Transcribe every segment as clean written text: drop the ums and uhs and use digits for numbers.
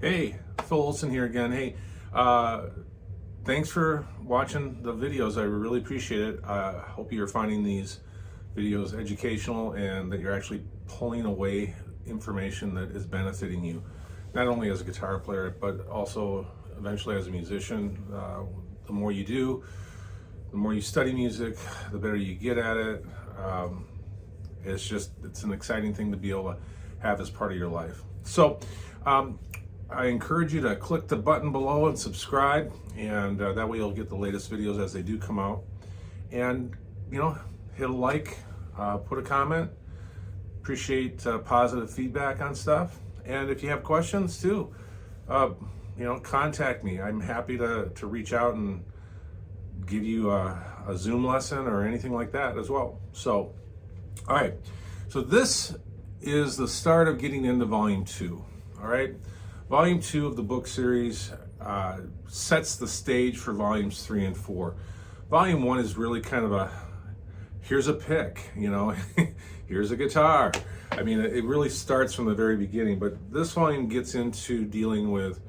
Hey, Phil Olson here again. Hey, thanks for watching the videos. I really appreciate it. I hope you're finding these videos educational and that you're actually pulling away information that is benefiting you, not only as a guitar player, but also eventually as a musician. The more you do, the more you study music, the better you get at it. It's an exciting thing to be able to have as part of your life. So, I encourage you to click the button below and subscribe, and that way you'll get the latest videos as they do come out. And, hit a like, put a comment. Appreciate positive feedback on stuff. And if you have questions too, contact me. I'm happy to reach out and give you a Zoom lesson or anything like that as well. So, all right. So this is the start of getting into Volume 2. All right. Volume 2 of the book series sets the stage for Volumes 3 and 4. Volume 1 is really kind of here's a pick, here's a guitar. I mean, it really starts from the very beginning, but this volume gets into dealing with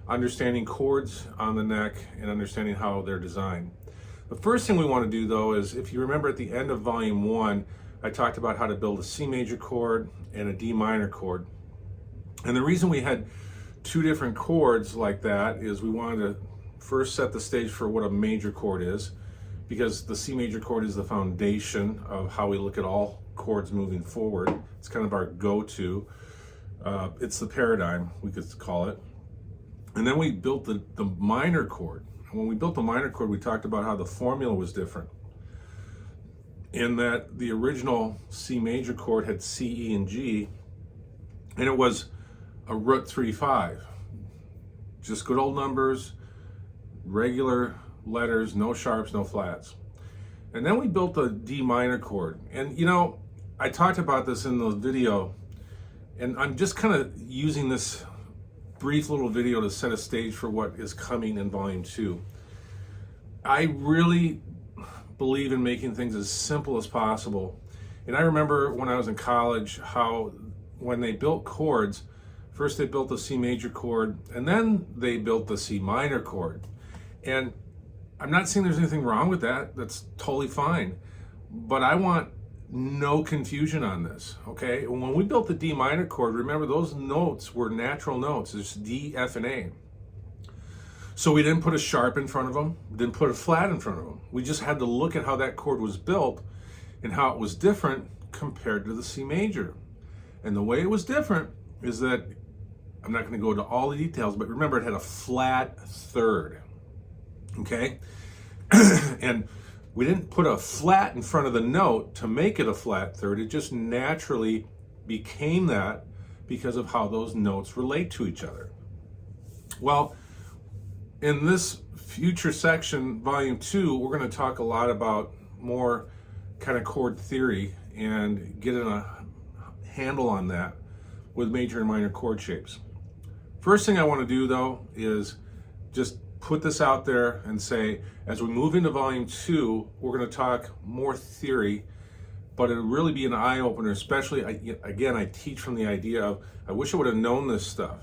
understanding chords on the neck and understanding how they're designed. The first thing we want to do, though, is if you remember at the end of Volume 1, I talked about how to build a C major chord and a D minor chord. And the reason we had two different chords like that is we wanted to first set the stage for what a major chord is, because the C major chord is the foundation of how we look at all chords moving forward. It's kind of our go-to. It's the paradigm, we could call it. And then we built the minor chord. And when we built the minor chord, we talked about how the formula was different, in that the original C major chord had C, E, and G, and it was a root 3/5, just good old numbers, regular letters, no sharps, no flats. And then we built the D minor chord. And I talked about this in the video, and I'm just kind of using this brief little video to set a stage for what is coming in Volume 2. I really believe in making things as simple as possible. And I remember when I was in college how when they built chords, first they built the C major chord, and then they built the C minor chord. And I'm not saying there's anything wrong with that. That's totally fine. But I want no confusion on this, okay? When we built the D minor chord, remember those notes were natural notes. It's D, F, and A. So we didn't put a sharp in front of them, didn't put a flat in front of them. We just had to look at how that chord was built and how it was different compared to the C major. And the way it was different is that, I'm not going to go into all the details, but remember it had a flat third, okay? And we didn't put a flat in front of the note to make it a flat third. It just naturally became that because of how those notes relate to each other. Well, in this future section, Volume 2, we're going to talk a lot about more kind of chord theory and getting a handle on that with major and minor chord shapes. First thing I want to do, though, is just put this out there and say, as we move into Volume 2, we're going to talk more theory, but it'll really be an eye-opener, especially, again, I teach from the idea of, I wish I would have known this stuff.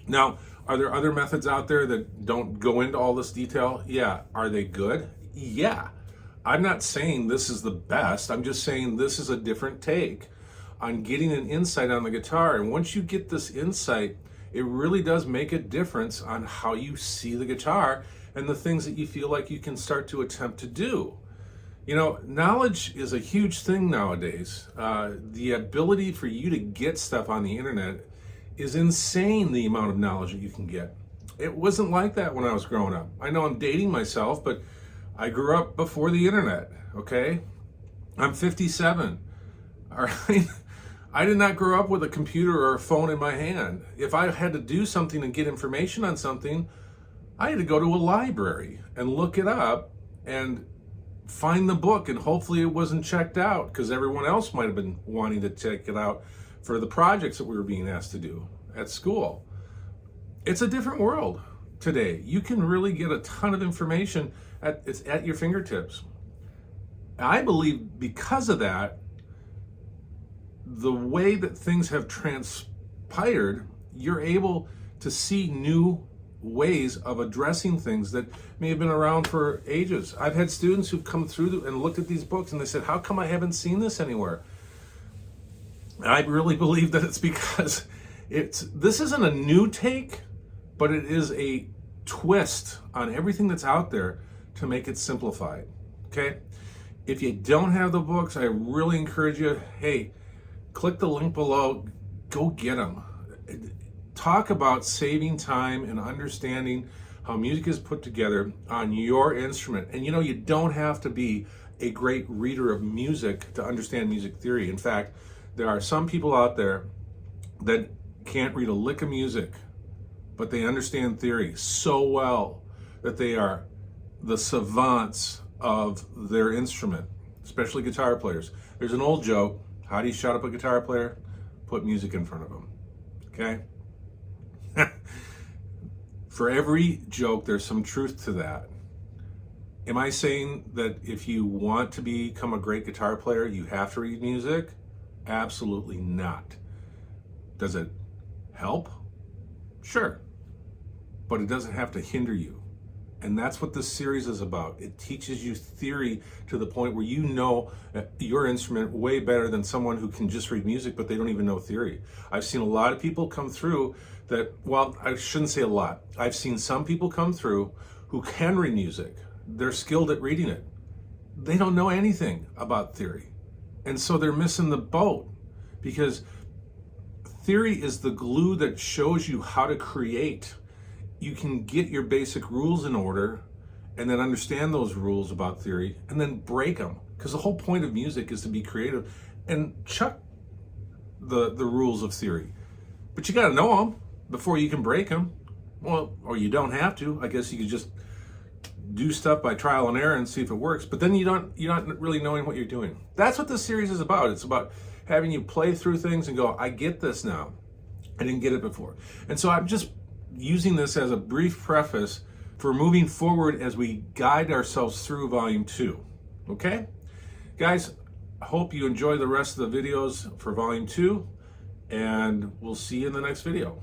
Now, are there other methods out there that don't go into all this detail? Yeah. Are they good? Yeah. I'm not saying this is the best. I'm just saying this is a different take on getting an insight on the guitar. And once you get this insight, it really does make a difference on how you see the guitar and the things that you feel like you can start to attempt to do. Knowledge is a huge thing nowadays. The ability for you to get stuff on the internet is insane, the amount of knowledge that you can get. It wasn't like that when I was growing up. I know I'm dating myself, but I grew up before the internet, okay? I'm 57, all right? I did not grow up with a computer or a phone in my hand. If I had to do something and get information on something, I had to go to a library and look it up and find the book, and hopefully it wasn't checked out because everyone else might have been wanting to check it out for the projects that we were being asked to do at school. It's a different world today. You can really get a ton of information it's at your fingertips. I believe because of that, the way that things have transpired, you're able to see new ways of addressing things that may have been around for ages. I've had students who've come through and looked at these books and they said, how come I haven't seen this anywhere? And I really believe that it's because this isn't a new take, but it is a twist on everything that's out there to make it simplified. Okay? If you don't have the books, I really encourage you, hey, click the link below, go get them. Talk about saving time and understanding how music is put together on your instrument. And you don't have to be a great reader of music to understand music theory. In fact, there are some people out there that can't read a lick of music, but they understand theory so well that they are the savants of their instrument, especially guitar players. There's an old joke: how do you shut up a guitar player? Put music in front of them. Okay? For every joke, there's some truth to that. Am I saying that if you want to become a great guitar player, you have to read music? Absolutely not. Does it help? Sure. But it doesn't have to hinder you. And that's what this series is about. It teaches you theory to the point where you know your instrument way better than someone who can just read music, but they don't even know theory. I've seen a lot of people come through that, well, I shouldn't say a lot. I've seen some people come through who can read music. They're skilled at reading it. They don't know anything about theory. And so they're missing the boat, because theory is the glue that shows you how to create. You can get your basic rules in order and then understand those rules about theory and then break them. Because the whole point of music is to be creative and chuck the rules of theory. But you got to know them before you can break them. Well, or you don't have to. I guess you could just do stuff by trial and error and see if it works. But then you're not really knowing what you're doing. That's what this series is about. It's about having you play through things and go, I get this now. I didn't get it before. And so I'm just using this as a brief preface for moving forward as we guide ourselves through Volume 2. Okay? Guys, I hope you enjoy the rest of the videos for Volume 2, and we'll see you in the next video.